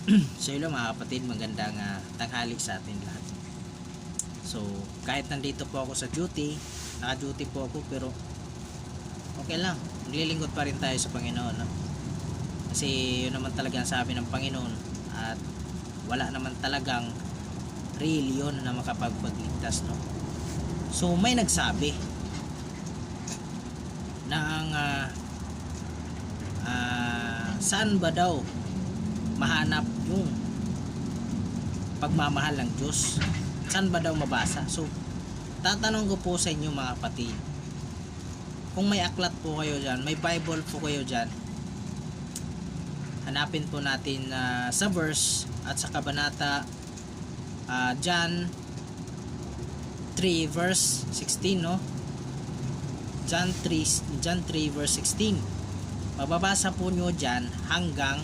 So yun lang mga kapatid, magandang tanghali sa atin lahat. So kahit nandito po ako sa duty, naka-duty po ako, pero okay lang, maglilingkod pa rin tayo sa Panginoon, no? Kasi yun naman talaga ang sabi ng Panginoon, at wala naman talagang real yun na makapagpagligtas, no? So may nagsabi na ang saan ba daw mahanap yung pagmamahal ng Diyos? Saan ba daw mabasa? So tatanong ko po sa inyo mga kapatid, kung may aklat po kayo dyan, may Bible po kayo dyan, hanapin po natin sa verse at sa kabanata, John 3 verse 16, no? John 3 verse 16. Mababasa po nyo dyan hanggang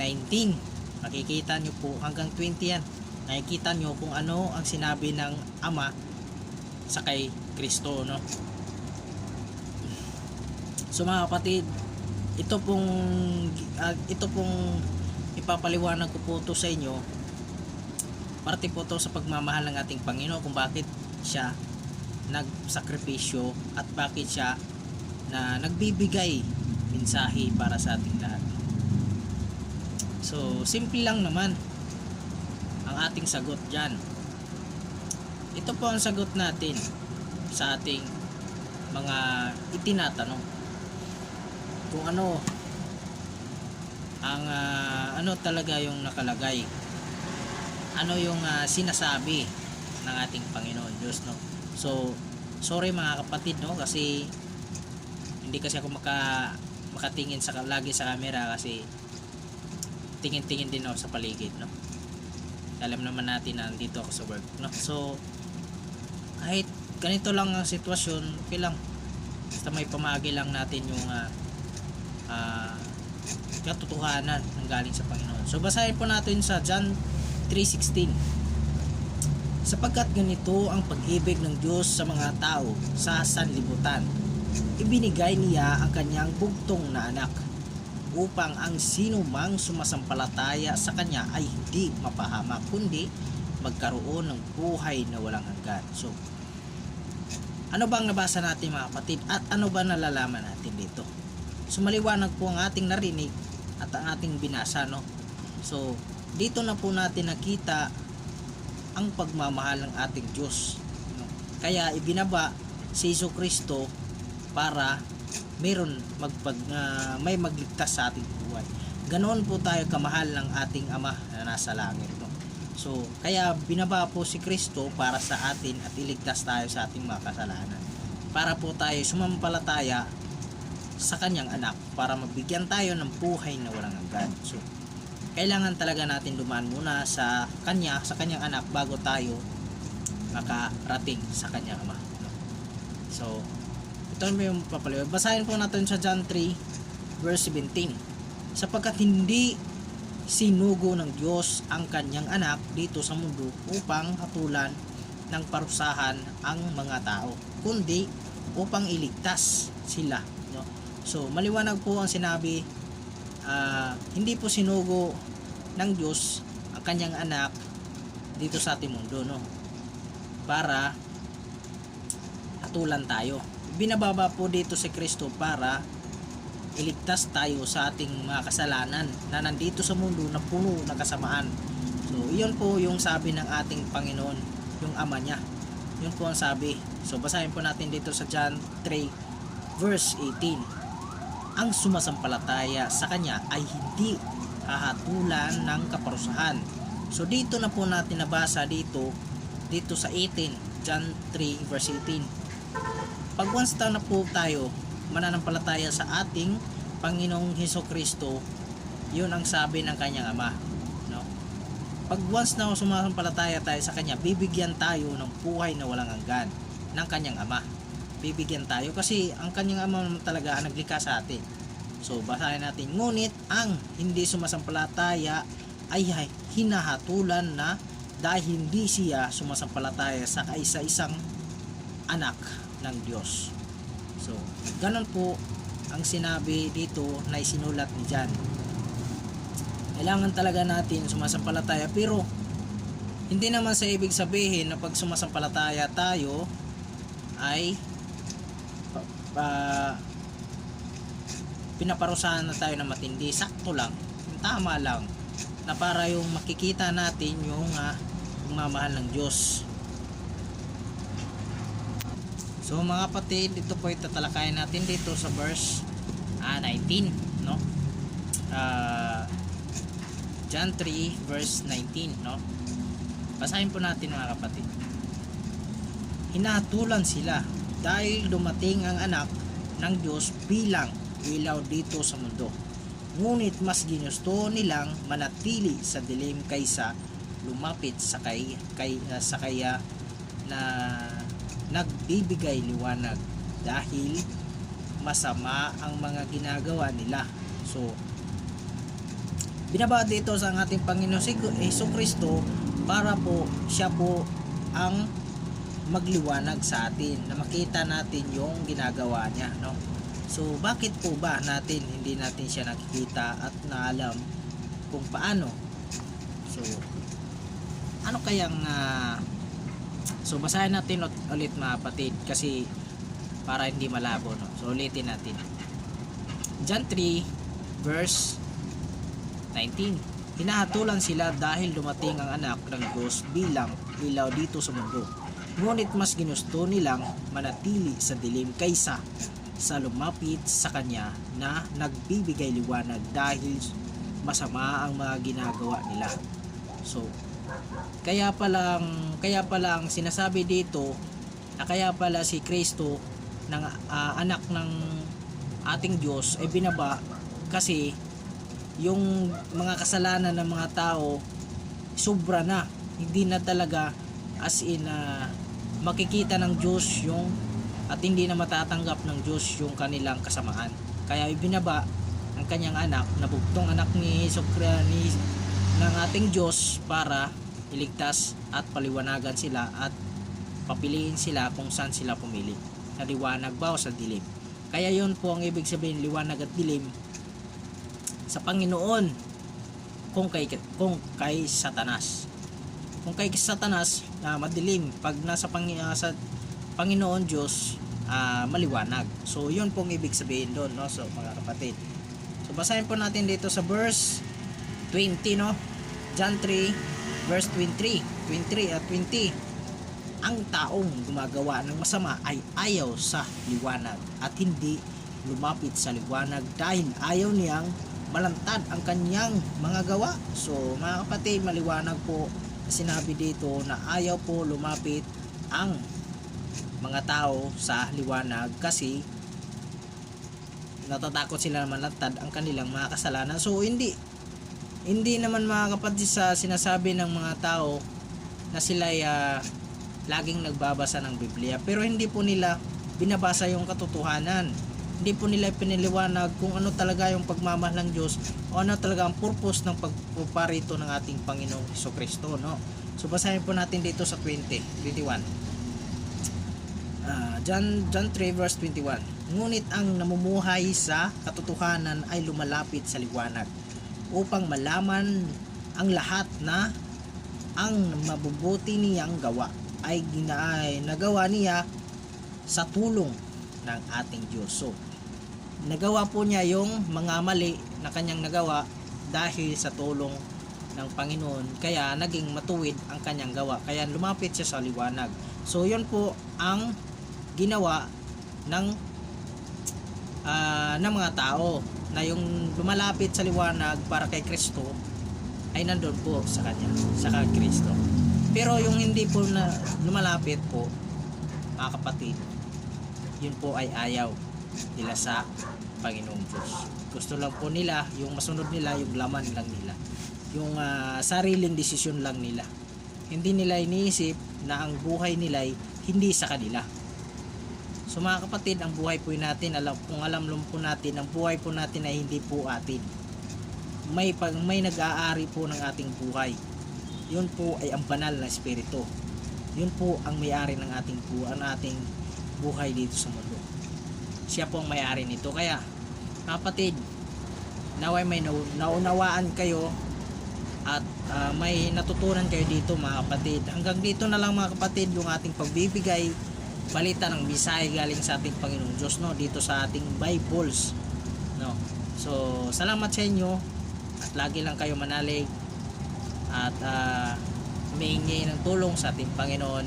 19. Makikita nyo po hanggang 20 yan. Nakikita nyo kung ano ang sinabi ng Ama sa kay Kristo, no? So mga kapatid, ito pong ipapaliwanag ko po to sa inyo. Parte po to sa pagmamahal ng ating Panginoon, kung bakit siya nagsakripisyo at bakit siya na nagbibigay mensahe para sa ating lahat. So simple lang naman ang ating sagot dyan. Ito po ang sagot natin sa ating mga itinatanong, kung ano ang ano talaga yung nakalagay, ano yung sinasabi ng ating Panginoon Diyos, no? So sorry mga kapatid, no, kasi hindi kasi ako makatingin lagi sa camera, kasi tingin-tingin din ako sa paligid, no? Alam naman natin na nandito ako sa work, no? So kahit ganito lang ang sitwasyon, okay lang, basta may pamagi lang natin yung katotohanan ng galing sa Panginoon. So basahin po natin sa John 3:16. Sapagkat ganito ang pag-ibig ng Diyos sa mga tao sa sanlibutan, ibinigay niya ang kanyang bugtong na anak, upang ang sino mang sumasampalataya sa kanya ay hindi mapahamak, kundi magkaroon ng buhay na walang hanggan. So ano bang nabasa natin mga kapatid, at ano ba nalalaman natin dito? So maliwanag po ang ating narinig at ang ating binasa, no? So dito na po natin nakita ang pagmamahal ng ating Diyos, no? Kaya ibinaba si Jesucristo para meron may magligtas sa ating buhay. Ganoon po tayo kamahal ng ating Ama na nasa langit, no? So kaya binaba po si Kristo para sa atin at iligtas tayo sa ating mga kasalanan, para po tayo sumampalataya sa kanyang anak, para mabigyan tayo ng buhay na walang hanggan. So kailangan talaga natin dumaan muna sa kanyang anak, bago tayo makarating sa kanyang Ama, no? So ito yung papaliwanag. Basahin po natin sa John 3 verse 17. Sapagkat hindi sinugo ng Diyos ang kanyang anak dito sa mundo upang hatulan ng parusahan ang mga tao, kundi upang iligtas sila, no? So maliwanag po ang sinabi, hindi po sinugo ng Diyos ang kanyang anak dito sa ating mundo, no, para hatulan tayo. Binababa po dito si Kristo para iligtas tayo sa ating mga kasalanan na nandito sa mundo na puno ng kasamaan. So iyon po yung sabi ng ating Panginoon, yung Ama niya. Yun po ang sabi. So basahin po natin dito sa John 3 verse 18. Ang sumasampalataya sa kanya ay hindi hahatulan ng kaparusahan. So dito na po natin nabasa dito sa 18, John 3 verse 18. Pag once na po tayo mananampalataya sa ating Panginoong Hesukristo, yun ang sabi ng kanyang Ama, no? Pag once na sumasampalataya tayo sa kanya, bibigyan tayo ng buhay na walang hanggan ng kanyang Ama. Bibigyan tayo kasi ang kanyang Ama talaga ang naglikha sa atin. So basahin natin, ngunit ang hindi sumasampalataya ay hinahatulan na dahil hindi siya sumasampalataya sa kaisa-isang anak ng Diyos. So ganun po ang sinabi dito na isinulat ni John. Kailangan talaga natin sumasampalataya, pero hindi naman sa ibig sabihin na pag sumasampalataya tayo ay pa, pinaparusahan na tayo na matindi. Sakto lang, tama lang, na para yung makikita natin yung pagmamahal ng Diyos. So mga kapatid, ito po itatalakayin natin dito sa verse 19, no? John 3 verse 19, no? Basahin po natin mga kapatid. Hinatulan sila dahil dumating ang anak ng Diyos bilang ilaw dito sa mundo. Ngunit mas ginusto nilang manatili sa dilim kaysa lumapit sa kaya na nagbibigay liwanag, dahil masama ang mga ginagawa nila. So binaba dito sa ating Panginoon Jesucristo para po siya po ang magliwanag sa atin, na makita natin yung ginagawa niya, no? So bakit po ba natin hindi natin siya nakikita at naalam kung paano? So ano kayang so basahin natin ulit mga kapatid, kasi para hindi malabo, no? So ulitin natin. John 3 verse 19. Hinahatulan sila dahil dumating ang anak ng Diyos bilang ilaw dito sa mundo. Ngunit mas ginusto nilang manatili sa dilim kaysa sa lumapit sa kanya na nagbibigay liwanag, dahil masama ang mga ginagawa nila. So kaya palang sinasabi dito na kaya pala si Kristo ng anak ng ating Diyos ay binaba, kasi yung mga kasalanan ng mga tao sobra na, hindi na talaga as in makikita ng Diyos yung, at hindi na matatanggap ng Diyos yung kanilang kasamaan. Kaya ibinaba ang kanyang anak, na bugtong anak ni ng ating Diyos, para iligtas at paliwanagan sila at papiliin sila kung saan sila pumili, sa liwanag ba o sa dilim. Kaya yun po ang ibig sabihin, liwanag at dilim sa Panginoon, kung kay Satanas. Kung kay Satanas madilim, pag nasa sa Panginoon Diyos maliwanag. So yun pong ibig sabihin doon, no? So mga kapatid, so basahin po natin dito sa verse 20, no? John 3 verse 23 at 20. Ang taong gumagawa ng masama ay ayaw sa liwanag at hindi lumapit sa liwanag, dahil ayaw niyang malantad ang kanyang mga gawa. So mga kapatid, maliwanag po sinabi dito na ayaw po lumapit ang mga tao sa liwanag, kasi natatakot sila na malantad ang kanilang mga kasalanan. So hindi naman mga kapatid sa sinasabi ng mga tao na sila laging nagbabasa ng Biblia, pero hindi po nila binabasa yung katotohanan. Hindi po nila piniliwanag kung ano talaga yung pagmamahal ng Diyos, o ano talaga ang purpose ng pagpuparito ng ating Panginoong Jesucristo, no? So basahin po natin dito sa 21. John 3 verse 21. Ngunit ang namumuhay sa katotohanan ay lumalapit sa liwanag, upang malaman ang lahat na ang mabubuti niyang gawa ay nagawa niya sa tulong ng ating Diyos. So nagawa po niya yung mga mali na kanyang nagawa dahil sa tulong ng Panginoon, kaya naging matuwid ang kanyang gawa, kaya lumapit siya sa liwanag. So yun po ang ginawa ng mga tao, na yung lumalapit sa liwanag para kay Kristo ay nandun po sa kanya, sa kay Kristo. Pero yung hindi po na lumalapit po mga kapatid, yun po ay ayaw nila sa Panginoong Diyos. Gusto lang po nila, yung masunod nila yung laman lang nila, yung sariling desisyon lang nila. Hindi nila iniisip na ang buhay nila ay hindi sa kanila. So mga kapatid, ang buhay po natin, kung alam po natin, ang buhay po natin ay hindi po atin. May nag-aari po ng ating buhay. Yun po ay ang banal na espiritu. Yun po ang may-ari ng ating buhay dito sa mundo. Siya po ang may-ari nito. Kaya kapatid, naway may naunawaan kayo at may natutunan kayo dito mga kapatid. Hanggang dito na lang mga kapatid yung ating pagbibigay balita ng Bisaya galing sa ating Panginoon Diyos, no, dito sa ating Bibles, no. So salamat sa inyo at lagi lang kayo manalig at humingi ng tulong sa ating Panginoon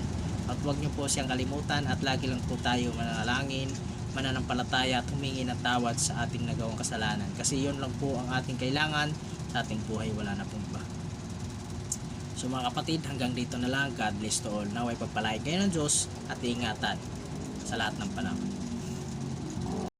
at huwag nyo po siyang kalimutan at lagi lang po tayo manalangin, mananampalataya at humingi ng tawad sa ating nagawang kasalanan, kasi yun lang po ang ating kailangan sa ating buhay, wala na pong iba. So mga kapatid, hanggang dito na lang. God bless to all. Naway pagpalain kayo ng Diyos at ingatan sa lahat ng panahon.